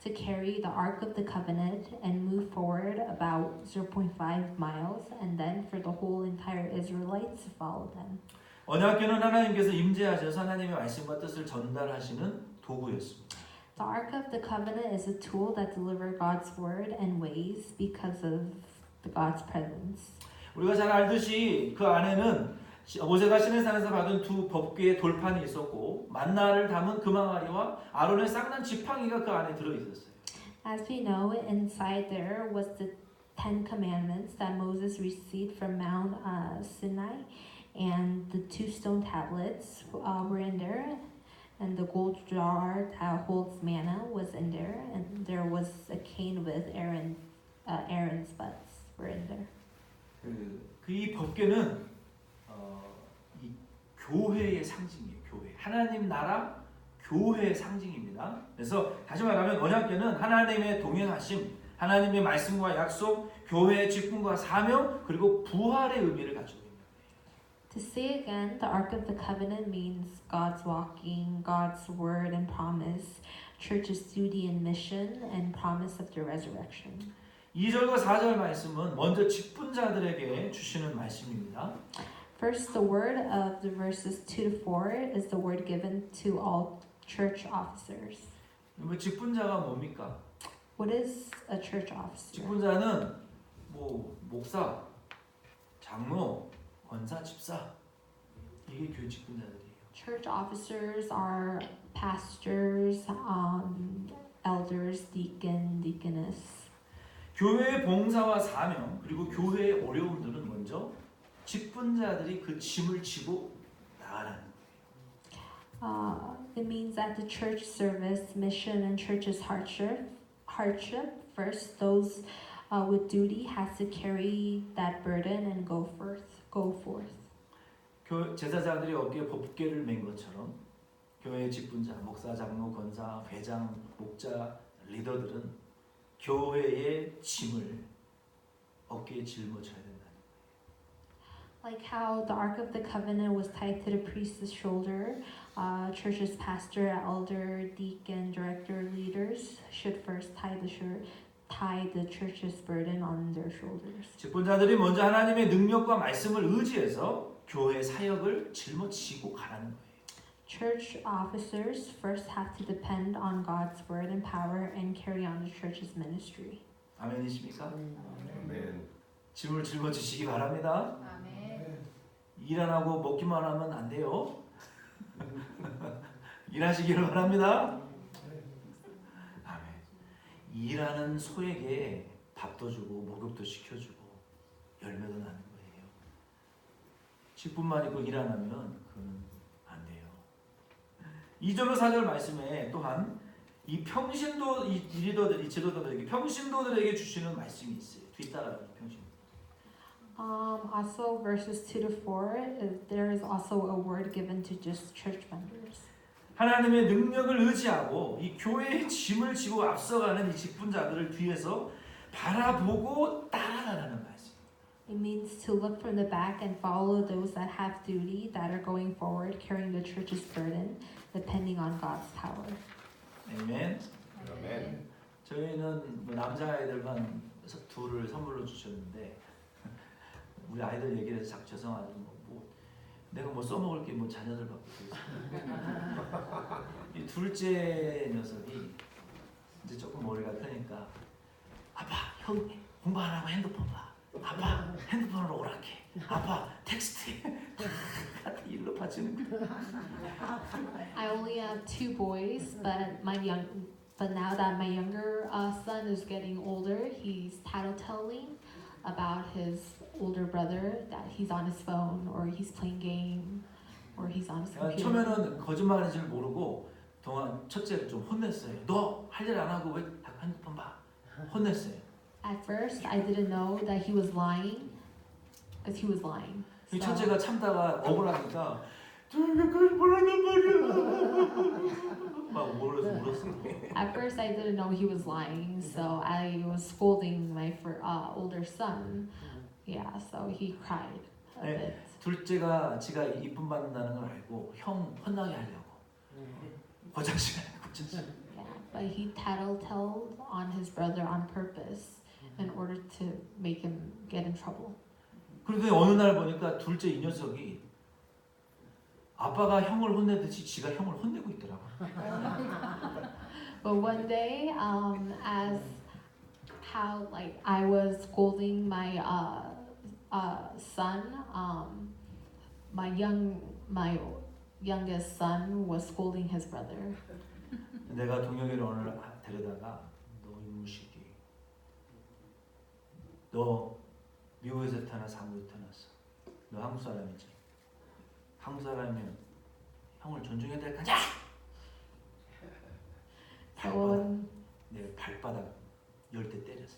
C: to carry the Ark of the Covenant and move forward about 0.5 miles, and then for the whole entire Israelites to follow them.
A: 언약궤는 하나님께서 임재하셔서 하나님의 말씀과 뜻을 전달하시는 도구였습니다.
C: The Ark of the Covenant is a tool that delivers God's word and ways because of God's presence.
A: 우리가 잘 알듯이 그 안에는 모세가 시내산에서 받은 두 법궤의 돌판이 있었고 만나를 담은 금항아리와 아론의 쌍난 지팡이가 그 안에 들어 있었어요.
C: As we know, inside there was the Ten Commandments that Moses received from Mount Sinai, and the two stone tablets were in there, and the gold jar that holds manna was in there, and there was a cane with Aaron's buds were in there.
A: 이 법궤는 이 교회의 상징이에요. 교회. 하나님 나라 교회의 상징입니다. 그래서 다시 말하면 언약궤는 하나님의 동행하심, 하나님의 말씀과 약속, 교회의 직분과 사명, 그리고 부활의 의미를 가지고 있는 거예요.
C: To say again, the Ark of the Covenant means God's walking, God's word and promise, church's duty and mission, and promise of the resurrection.
A: 2절과 4절 말씀은 먼저 직분자들에게 주시는 말씀입니다.
C: First, the word of the verses 2 to 4 is the word given to all church officers.
A: 직분자가 뭡니까?
C: What is a church officer?
A: 직분자는 뭐 목사, 장로, 권사, 집사 이게 교회 직분자들이에요.
C: Church officers are pastors, elders, deacon, deaconess.
A: 교회의 봉사와 사명 그리고 교회의 어려움들은 먼저 직분자들이 그 짐을 지고 나가라는 거예요.
C: It means that the church service, mission, and church's hardship. First, those with duty has to carry that burden and go forth.
A: 제사장들이 어깨에 법궤를 맨 것처럼 교회의 직분자, 목사, 장로, 권사, 회장, 목자, 리더들은 교회의 짐을 어깨에 짊어져야 된다는 거예요.
C: Like how the Ark of the Covenant was tied to the priest's shoulder, church's pastor, elder, deacon, director, leaders should first tie the church's burden on their shoulders.
A: 직분자들이 먼저 하나님의 능력과 말씀을 의지해서 교회 사역을 짊어지고 가라는 거예요.
C: Church officers first have to depend on God's word and power and carry on the church's ministry.
A: 아멘이십니까?
B: 아멘.
A: 짐을 짊어지시기 바랍니다.
B: 아멘.
A: 일 안 하고 먹기만 하면 안 돼요. 일하시기를 바랍니다. 아멘. 일하는 소에게 밥도 주고 목욕도 시켜주고 열매도 나는 거예요. 직분만 있고 일 안 하면 그건 안 돼요. 2절로 4절 말씀에 또한 이 평신도 이 리더들, 이 지도자들에게 평신도들에게 주시는 말씀이 있어요. 뒤따라서 평신도.
C: Also, verses 2 to 4, there is also a word given to just church members.
A: 하나님의 능력을 의지하고 이 교회의 짐을 지고 앞서가는 이 직분자들을 뒤에서 바라보고 따라가라는 말씀.
C: It means to look from the back and follow those that have duty, that are going forward, carrying the church's burden, depending on God's power.
A: 아멘.
B: 아멘.
A: 저희는 뭐 남자아이들만 둘을 선물로 주셨는데 우리 아이들 얘기를 해서 죄송하죠. 뭐 내가 뭐 써먹을 게 뭐 자녀들 갖고 있어요. 이 둘째 녀석이 이제 조금 머리가 크니까 아빠 형 공부 안 하고 핸드폰 봐. 아빠 핸드폰으로 오락해. 아빠 텍스트해. 다 일로 바치는 거야.
C: I only have 2 boys, but now that my younger son is getting older, he's tattletelling about his older brother that he's on his phone or he's playing game or he's on his computer.
A: 처음에는 거짓말하는 줄 모르고 동안 첫째를 좀 혼냈어요. 너 할 일 안 하고 왜 핸드폰 봐? 혼냈어요.
C: At first, I didn't know that he was lying because he was lying.
A: 이 첫째가 참다가 억울하니까 저기까지 몰랐단 말이야. 막 울었어.
C: At first, I didn't know he was lying, so I was scolding my older son. Yeah, so he cried a
A: 네.
C: bit.
A: 둘째가 지가 이쁨 받는다는 걸 알고 형 혼나게 하려고 화장실 가요.
C: Yeah, but he tattletailed on his brother on purpose in order to make him get in trouble.
A: 그런데 어느 날 보니까 둘째 이 녀석이 아빠가 형을 혼내듯이 지가 형을 혼내고 있더라고.
C: But one day, as how like I was scolding my son, my youngest son was scolding his brother.
A: 내가 동혁이를 오늘 데려다가 너 이무식이 너 미국에서 태어나서 한국에 태어났어. 너 한국 사람이지. 한국 사람이면 형을 존중해야 될 거냐?
C: So
A: 내 발바닥 10대 때렸어.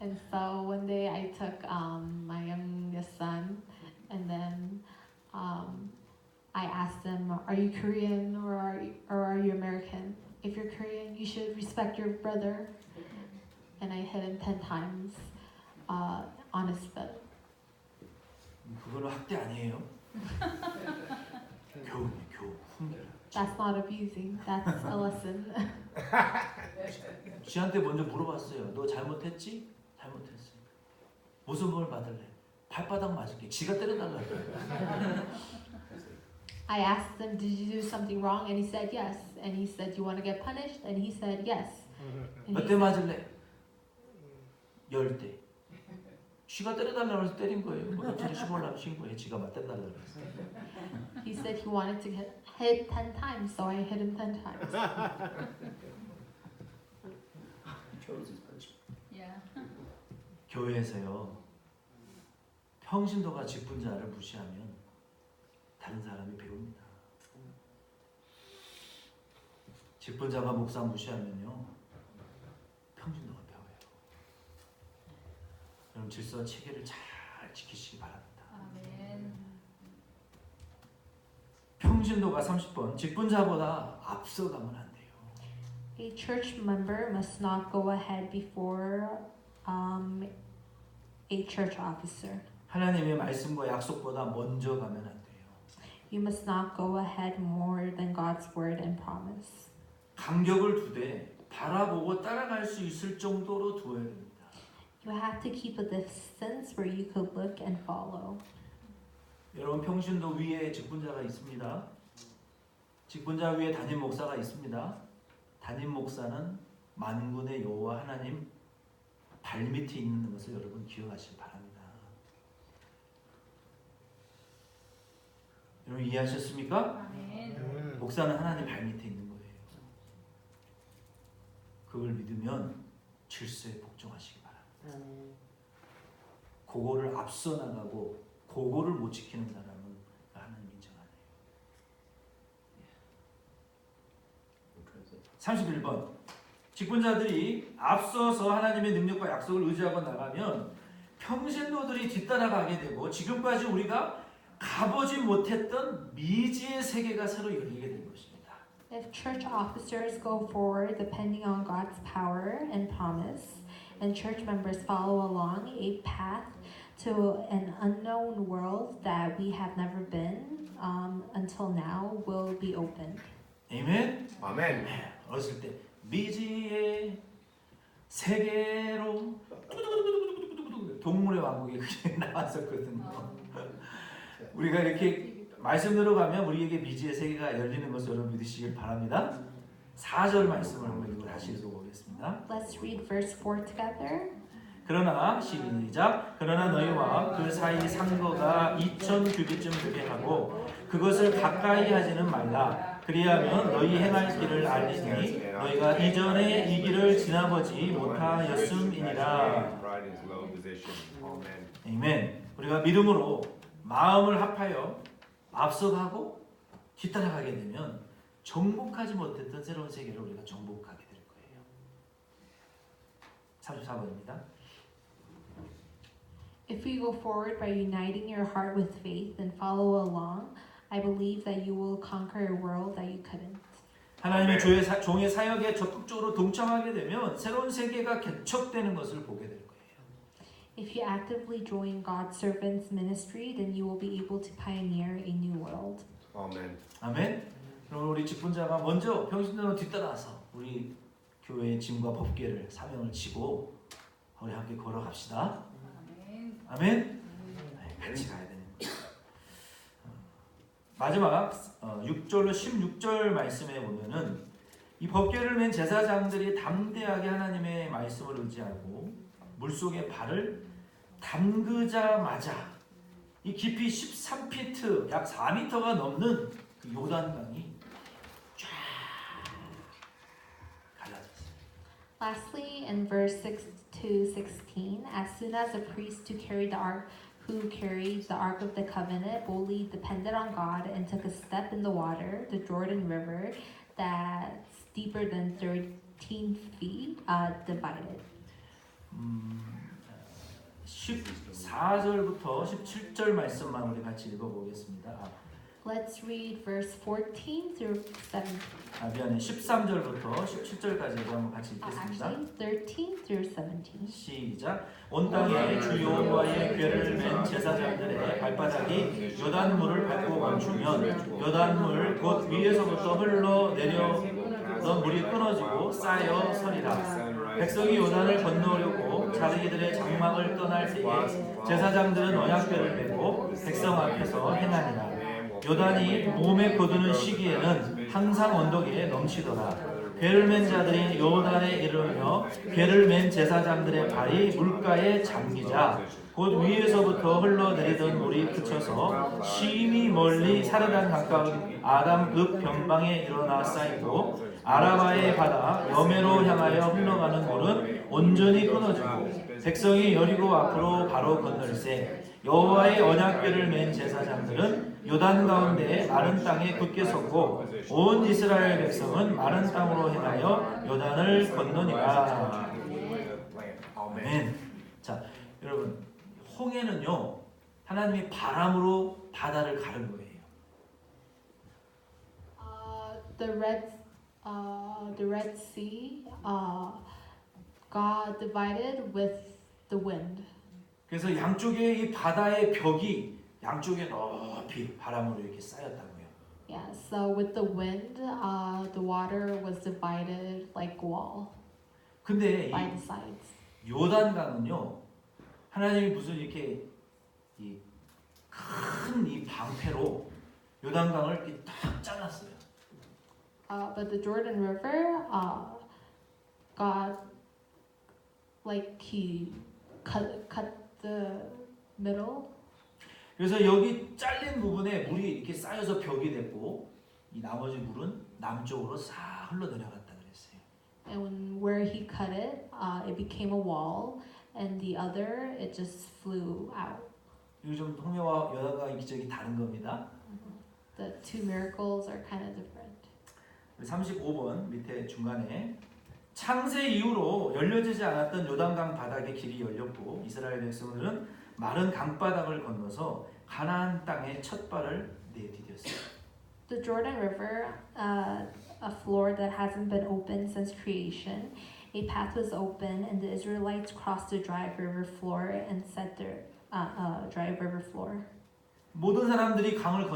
C: and so one day I took my youngest son, and then I asked him, "Are you Korean or are you American? If you're Korean, you should respect your brother." And I hit him 10 times on his foot.
A: 그거는 학대 아니에요? 교훈이에요, 교훈.
C: That's not abusing. That's a lesson.
A: 지한테 먼저 물어봤어요. 너 잘못했지? 잘못했어. 무슨 벌 받을래? 발바닥 맞을게. 지가 때려달라고.
C: I asked him, "Did you do something wrong?" And he said yes. And he said, "You want to get punished?" And he said yes. And
A: 몇
C: he
A: 대 맞을래? 10대. 쥐가 때려달라고 해서 때린 거예요. 뭐 어쩌고 시골라고 친 거예요. 지가 맞대달라고 해서.
C: He said he wanted to get hit 10 times, so I hit him 10 times.
D: Yeah.
A: 교회에서요. 평신도가 직분자를 무시하면 다른 사람이 배웁니다. 직분자가 목사 무시하면요. 평신도가 배워요. 그럼 질서와 체계를 잘 지키시기 바랍니다.
D: 아멘.
A: 평신도가 30번 직분자보다 앞서가면 안 돼요.
C: A church member must not go ahead before a church officer.
A: 하나님의 말씀과 약속보다 먼저 가면 안 돼요.
C: You must not go ahead more than God's word and promise.
A: 간격을 두되 바라보고 따라갈 수 있을 정도로 두어야 됩니다.
C: You have to keep a distance where you could look and follow.
A: 여러분 평신도 위에 직분자가 있습니다. 직분자 위에 담임 목사가 있습니다. 담임 목사는 만군의 여호와 하나님 발밑에 있는 것을 여러분 기억하시기 바랍니다. 여러분 이해하셨습니까?
D: 아멘.
A: 목사는 하나님 발밑에 있는 거예요. 그걸 믿으면 질서에 복종하시기 바랍니다. 그거를 앞서 나가고 그거를 못 지키는 사람은 하나님 인정 안 해요. 31번 직분자들이 앞서서 하나님의 능력과 약속을 의지하고 나가면 평신도들이 뒤따라가게 되고 지금까지 우리가 가보지 못했던 미지의 세계가 새로 열리게 될 것입니다.
C: If church officers go forward depending on God's power and promise, and church members follow along a path to an unknown world that we have never been until now will be opened.
A: 아멘.
B: 아멘.
A: 어렸을 때 미지의 세계로 동물의 왕국에 그게 나왔었거든요. 우리가 이렇게 말씀 들어가면 우리에게 미지의 세계가 열리는 것을 여러분 믿으시길 바랍니다. 4절 말씀을 한번 이거 다시 읽어보겠습니다.
C: Let's read verse 4 together.
A: 그러나 시작. 그러나 너희와 그 사이 상거가 2000 규빗쯤 되게 하고 그것을 가까이 하지는 말라. 그리하면 너희 행할 길을 알리니 너희가 이전에 이 길을 지나보지 못하였음이니라. 아멘. 우리가 믿음으로 마음을 합하여 앞서가고 뒤따라가게 되면 정복하지 못했던 새로운 세계를 우리가 정복하게 될 거예요. 34번입니다.
C: If we go forward by uniting your heart with faith and follow along, I believe that you will conquer a world that you couldn't.
A: 하나님의 종의 사역에 적극적으로 동참하게 되면 새로운 세계가 개척되는 것을 보게 될 거예요.
C: If you actively join God's servants' ministry, then you will be able to pioneer a new world.
B: 아멘.
A: 아멘. 그럼 우리 직분자가 먼저 평신도로 뒤따라서 우리 교회의 짐과 법궤를 사명을 지고 우리 함께 걸어갑시다.
D: 아멘.
A: 아멘. 네, 같이 가야 되는 거예요. 마지막 6절로 16절 말씀에 보면은 이 법궤를 맨 제사장들이 담대하게 하나님의 말씀을 의지하고 물속에 발을 담그자마자 이 깊이 13피트, 약 4m가 넘는 그 요단강이 쫙 갈라졌어요.
C: Lastly, in verse 6 to 16, as soon as the priest who carried the ark of the covenant boldly depended on God and took a step in the water, the Jordan River, that's deeper than 13 feet, divided.
A: 14절부터 17절 말씀만 우리 같이 읽어보겠습니다.
C: Let's read verse 14 through 17.
A: 미안해. 13절부터 17절까지 한번 같이 읽겠습니다.
C: Actually, 13 through 17.
A: 시작. 온 땅에 주 여호와의 궤를 맨 제사장들의 발바닥이 요단물을 밟고 멈추면 요단물 곧 위에서부터 흘러 내려던 물이 끊어지고 쌓여 서리라. 백성이 요단을 건너려고 자기들의 장막을 떠날 때에 제사장들은 언약궤를 메고 백성 앞에서 행하니라. 요단이 몸에 거두는 시기에는 항상 언덕에 넘치더라. 궤를 맨 자들이 요단에 이르며 궤를 맨 제사장들의 발이 물가에 잠기자 곧 위에서부터 흘러내리던 물이 그쳐서 심히 멀리 사르단 가까운 아담급 변방에 일어나 쌓이고 아라바의 바다 여매로 향하여 흘러가는 물은 온전히 끊어지고 백성이 여리고 앞으로 바로 건널세 여호와의 언약궤를 맨 제사장들은 요단 가운데 마른 땅에 굳게 섰고 온 이스라엘 백성은 마른 땅으로 행하여 요단을 건너니라. 아멘. 자, 여러분 홍해는요 하나님이 바람으로 바다를 가른 거예요.
C: The Red Sea, God divided with the wind.
A: 그래서 양쪽에 이 바다의 벽이 양쪽에 높이 바람으로 이렇게 쌓였다고요.
C: Yeah, so with the wind, the water was divided like a wall
A: 근데
C: by the sides.
A: 이 요단강은요 하나님이 무슨 이렇게 큰 이 방패로 요단강을 이렇게 딱 잘랐어요.
C: But the Jordan River, God, like he cut the middle.
A: 그래서 여기 잘린 부분에 물이 이렇게 쌓여서 벽이 됐고 이 나머지 물은 남쪽으로 싹 흘러 내려갔다 그랬어요.
C: And where he cut it, it became a wall, and the other, it just flew out.
A: 요즘 홍해와 요단강의 기적이 다른 겁니다.
C: The two miracles are kind of different.
A: 35번 밑에 중간에 창세 이후로 열려지지 않았던 요단강 바닥의 길이 열렸고 이스라엘 백성들은 마른 강바닥을 건너서 가나안 땅에 첫 발을 내디뎠어요.
C: The Jordan River, a floor that hasn't been opened since creation, a path was open, and the Israelites crossed the dry river floor and set their dry river floor.
A: 모든 사람들이 강을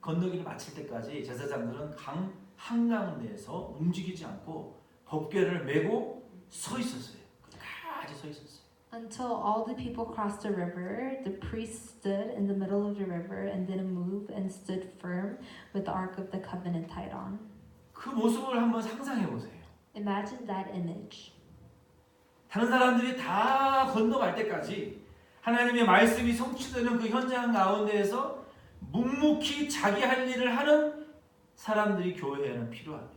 A: 건너기를 마칠 때까지 제사장들은 강 한가운데에서 움직이지 않고 법궤를 메고 서 있었어요. 끝까지 서 있었어요.
C: Until all the people crossed the river, the priest stood in the middle of the river and didn't move and stood firm with the Ark of the Covenant tied on.
A: 그 모습을 한번 상상해 보세요.
C: Imagine that image.
A: 다른 사람들이 다 건너갈 때까지 하나님의 말씀이 성취되는 그 현장 가운데에서 묵묵히 자기 할 일을 하는 사람들이 교회에는 필요합니다.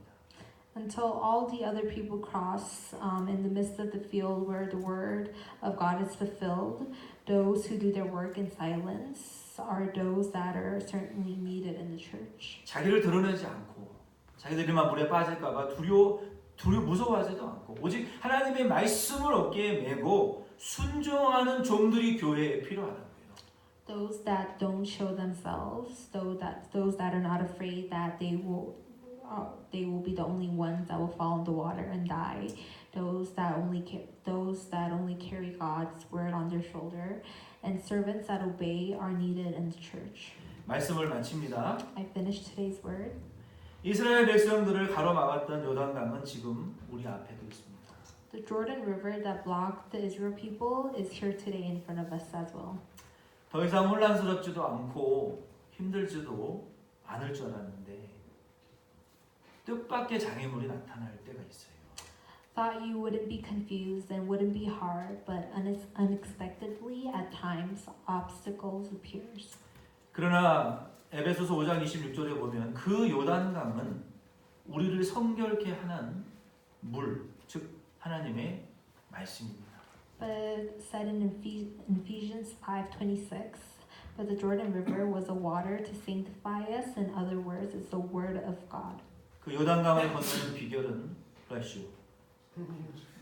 C: Until all the other people cross in the midst of the field where the word of God is fulfilled, those who do their work in silence are those that are certainly needed in the church.
A: 자기를 드러내지 않고 자기들이만 물에 빠질까봐 무서워하지도 않고 오직 하나님의 말씀을 어깨에 메고 순종하는 종들이 교회에 필요하다고요.
C: Those that don't show themselves, those that are not afraid that they will be the only ones that will fall in the water and die. Those that only carry God's word on their shoulder, and servants that obey are needed in the church.
A: 말씀을 마칩니다.
C: I finished today's word.
A: 이스라엘 백성들을 가로막았던 요단강은 지금 우리 앞에도 있습니다.
C: The Jordan River that blocked the Israel people is here today in front of us as well.
A: 더 이상 혼란스럽지도 않고 힘들지도 않을 줄 알았는데 뜻밖의 장애물이 나타날 때가 있어요.
C: Thought you wouldn't be confused and wouldn't be hard, but unexpectedly at at times obstacles appears.
A: 그러나 에베소서 5장 26절에 보면 그 요단강은 우리를 성결케 하는 물, 즉 하나님의 말씀입니다.
C: But said in Ephesians 5:26, but the Jordan River was a water to sanctify us. In other words, it's the word of God.
A: 그 요단강을 건너는 비결은 플래시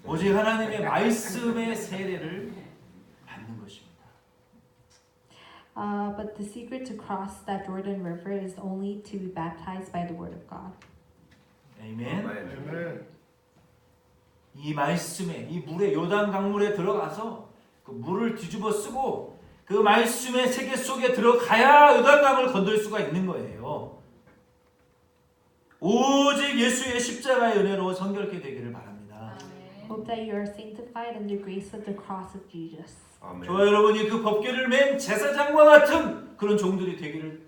A: 오직 하나님의 말씀의 세례를 받는 것입니다.
C: But the secret to cross that Jordan River is only to be baptized by the word of God.
A: 아멘.
B: 아멘.
A: 이 말씀에 이 물에 요단 강물에 들어가서 그 물을 뒤집어 쓰고 그 말씀의 세계 속에 들어가야 요단 강을 건널 수가 있는 거예요. 오직 예수의 십자가의 은혜로 성결케 되기를 바랍니다.
D: 아멘.
C: Hope that you are sanctified in the grace of the cross of Jesus.
B: 아멘.
A: 저와 여러분이 그 법궤를 맨 제사장과 같은 그런 종들이 되기를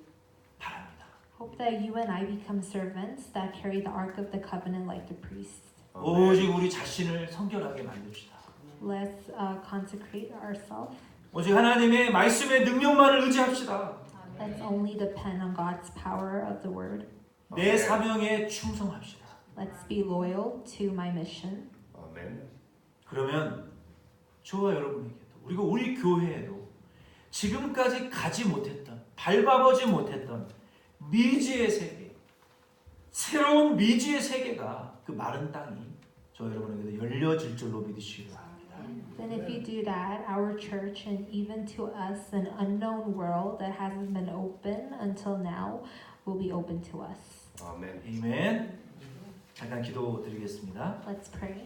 A: 바랍니다.
C: Hope that you and I become servants that carry the ark of the covenant like the priests.
A: 오직 우리 자신을 성결하게 만듭시다.
C: Let's consecrate ourselves.
A: 오직 하나님의 말씀의 능력만을 의지합시다.
C: Let's
D: 아멘.
C: only depend on God's power of the word.
A: 내 사명에 충성합시다.
C: Let's be loyal to my mission.
B: 아멘.
A: 그러면 저와 여러분에게도 그리고 우리 교회에도 지금까지 가지 못했던 밟아보지 못했던 미지의 세계 새로운 미지의 세계가 그 마른 땅이 저와 여러분에게도 열려질 줄로 믿으시기 바랍니다.
C: Then if you do that, our church and even to us an unknown world that hasn't been open until now will be open to us.
B: 아멘.
A: 아멘. 잠깐 기도드리겠습니다.
C: Let's pray.